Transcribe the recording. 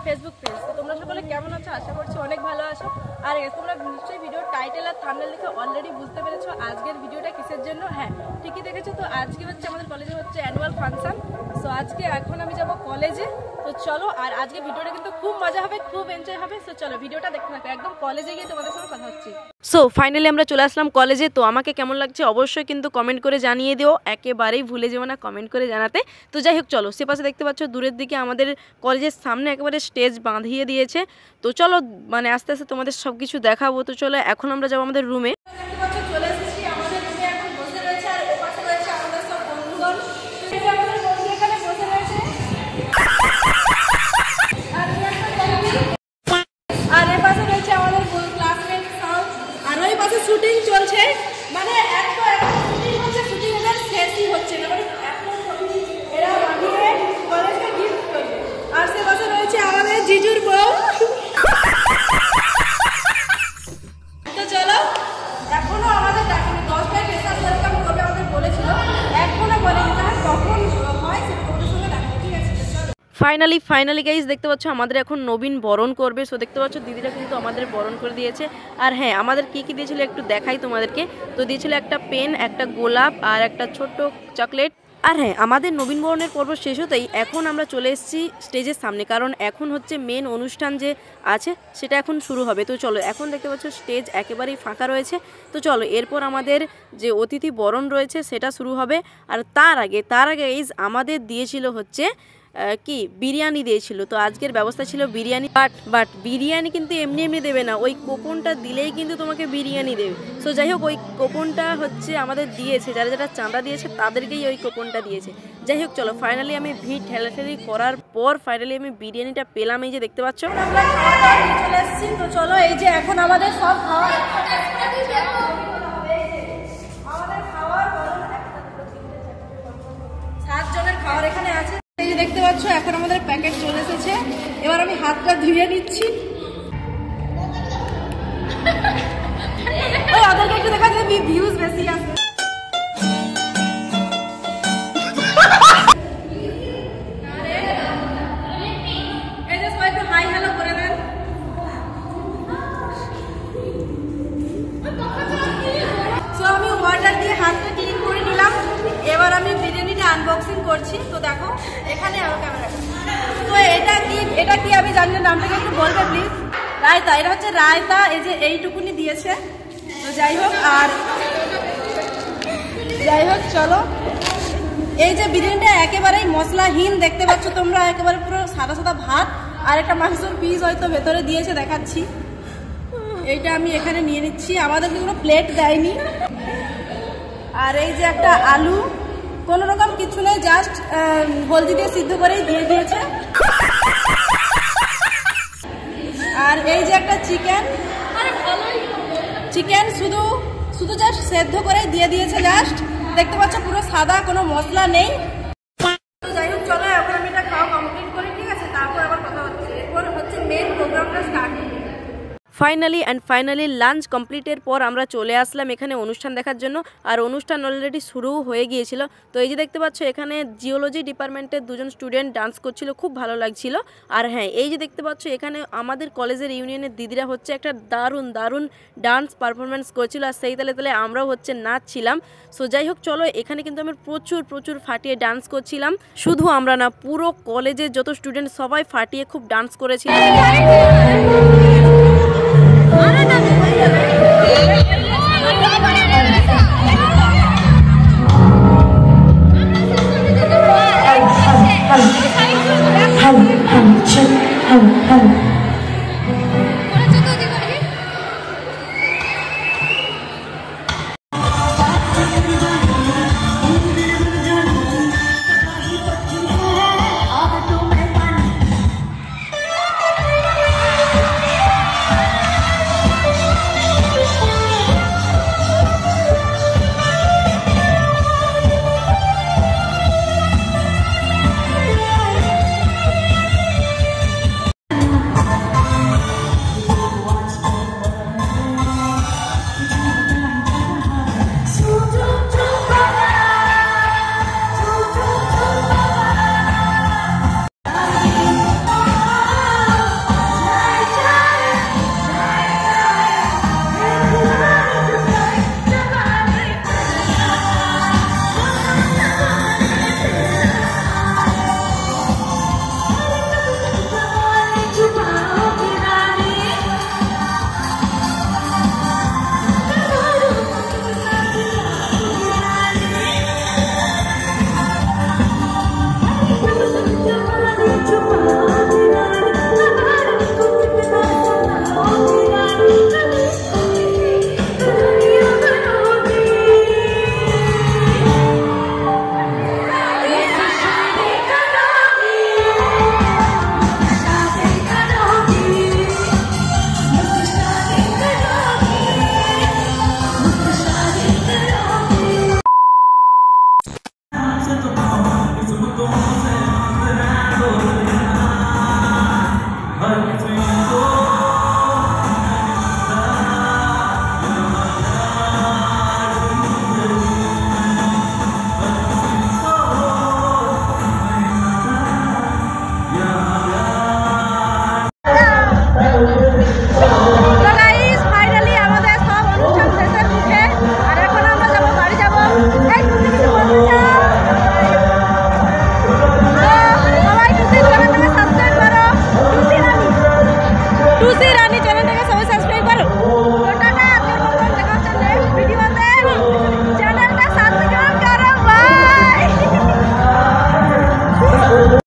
Facebook page. তো তোমরা সকলে কেমন আছো? আশা করছি অনেক ভালো আছো। আর তোমরা নিশ্চয়ই ভিডিওর টাইটেল আর থাম্বনেল দেখে অলরেডি বুঝতে পেরেছো আজকের ভিডিওটা কিসের জন্য। হ্যাঁ, ঠিকই দেখেছো। তো আজকে হচ্ছে আমাদের কলেজে হচ্ছে অ্যানুয়াল ফাংশন। সো আজকে এখন আমি যাব কলেজে। তো চলো, আর আজকে ভিডিওটা কিন্তু খুব মজা হবে, খুব এনজয় হবে। সো চলো ভিডিওটা দেখতে থাকো, একদম কলেজে গিয়ে তোমাদের সঙ্গে কথা হচ্ছে। সো ফাইনালি আমরা চলে আসলাম কলেজে। তো আমাকে কেমন লাগছে অবশ্যই কিন্তু কমেন্ট করে জানিয়ে দিও, একেবারেই ভুলে যেও না কমেন্ট করে জানাতে। তো যাই হোক চলো, সে পাশে দেখতে পাচ্ছ দূরের দিকে আমাদের কলেজের সামনে একেবারে স্টেজ বাঁধিয়ে দিয়েছে। তো চলো মানে আস্তে আস্তে তোমাদের সব কিছু দেখাবো। তো চলো এখন আমরা যাবো আমাদের রুমে। চলে এসেছি আমাদের রুমে, এখন বসে রয়েছে আর ওপাশে রয়েছে আমাদের সব বন্ধুগণ। আমাদের বন্ধু এখানে বসে রয়েছে আর এর পাশে রয়েছে আমাদের ক্লাসমেট সব। আর ওই পাশে শুটিং চলছে, মানে এত শুটিং হচ্ছে, শুটিং এদের শেষই হচ্ছে না, মানে এরা বানিয়ে কলেজকে গিফট করবে। আর সে পাশে রয়েছে আমাদের জিজুর বউ। তো চলো, এখনো আমাদের ডাকেনি, 10টায় স্পেশাল ওয়েলকাম করবে আমাদের বলেছিল, এখনো বলেনি, তাহলে কখন হয় সেটা তোমাদের সঙ্গে দেখাবো, ঠিক আছে? ফাইনালি গাইজ দেখতে পাচ্ছ আমাদের এখন নবীন বরণ করবে। সো দেখতে পাচ্ছ দিদিরা কিন্তু আমাদের বরণ করে দিয়েছে। আর হ্যাঁ, আমাদের কি কি দিয়েছিল একটু দেখাই তোমাদেরকে। তো দিয়েছিল একটা পেন, একটা গোলাপ আর একটা ছোট্ট চকলেট। আর হ্যাঁ, আমাদের নবীন বরণের পর্ব শেষ হতেই এখন আমরা চলে এসেছি স্টেজের সামনে, কারণ এখন হচ্ছে মেন অনুষ্ঠান যে আছে সেটা এখন শুরু হবে। তো চলো, এখন দেখতে পাচ্ছ স্টেজ একেবারেই ফাঁকা রয়েছে। তো চলো, এরপর আমাদের যে অতিথি বরণ রয়েছে সেটা শুরু হবে। আর তার আগে আমাদের দিয়েছিল হচ্ছে কি বিরিয়ানি দিয়েছিল। তো আজকের ব্যবস্থা ছিল বিরিয়ানি, বাট বিরিয়ানি কিন্তু এমনি এমনি দেবে না, ওই কুপনটা দিলেই কিন্তু তোমাকে বিরিয়ানি দেবে। সো যাই হোক, ওই কুপনটা হচ্ছে আমাদের দিয়েছে, যারা যারা চাঁদা দিয়েছে তাদেরকেই ওই কুপনটা দিয়েছে। যাই হোক চলো, ফাইনালি আমি ভিড় ঠেলাঠেলি করার পর ফাইনালি আমি বিরিয়ানিটা পেলাম। এই যে দেখতে পাচ্ছ আমরা খাওয়া দাওয়া নিয়ে চলে এসেছি। তো চলো, এই যে এখন আমাদের সব খাওয়া সাত জনের খাওয়ার এখানে আছে। এই যে দেখতে পাচ্ছ এখন আমাদের প্যাকেট চলে এসেছে। এবার আমি হাতটা ধুয়ে নিচ্ছি। ওদেরকে একটু দেখা যায় ভিউজ বেশি আছে। এই যে সবাই একটু হাই হ্যালো করে দেন। সো আমি ওয়াটার দিয়ে হাতটা ক্লিন করে নিলাম। এবার আমি বিরিয়ানিটা আনবক্সিং করছি। তো দেখো এখানে আমার ক্যামেরা। তো এটা কি আমি জানি না, নামটাকে একটু বলবে প্লিজ? রায়তা, এটা হচ্ছে রায়তা। এই যে এইটুকুনি দিয়েছে। তো যাই হোক চলো, এই যে বিরিয়ানিটা একেবারেই মশলাহীন দেখতে পাচ্ছ তোমরা, একেবারে পুরো সাদা সাদা ভাত আর একটা মাংসের পিস হয়তো ভেতরে দিয়েছে, দেখাচ্ছি। এইটা আমি এখানে নিয়ে নিচ্ছি, আমাদের কোনো প্লেট দেয়নি। আর এই যে একটা আলু, কোনো রকম কিছু নেই, জাস্ট হলদি দিয়ে সিদ্ধ করেই দিয়ে দিয়েছে। আর এই যে একটা চিকেন শুধু জাস্ট সেদ্ধ করে দিয়ে দিয়েছে, জাস্ট দেখতে পাচ্ছ পুরো সাদা, কোনো মশলা নেই। যাই হোক চলো, এখন আমি এটা খাওয়া কমপ্লিট করি, ঠিক আছে? তারপর আবার কথা হচ্ছে, এরপর হচ্ছে মেন প্রোগ্রামটা স্টার্ট হবে। ফাইনালি লাঞ্চ কমপ্লিটের পর আমরা চলে আসলাম এখানে অনুষ্ঠান দেখার জন্য। আর অনুষ্ঠান অলরেডি শুরু হয়ে গিয়েছিল। তো এই যে দেখতে পাচ্ছ এখানে জিওলজি ডিপার্টমেন্টের দুজন স্টুডেন্ট ডান্স করছিল, খুব ভালো লাগছিল। আর হ্যাঁ, এই যে দেখতে পাচ্ছ এখানে আমাদের কলেজের ইউনিয়নের দিদিরা হচ্ছে একটা দারুণ ডান্স পারফরমেন্স করছিল, আর সেই তালে আমরাও হচ্ছে নাচছিলাম। সো যাই হোক চলো, এখানে কিন্তু আমি প্রচুর ফাটিয়ে ডান্স করছিলাম। শুধু আমরা না, পুরো কলেজের যত স্টুডেন্ট সবাই ফাটিয়ে খুব ডান্স করেছিলাম।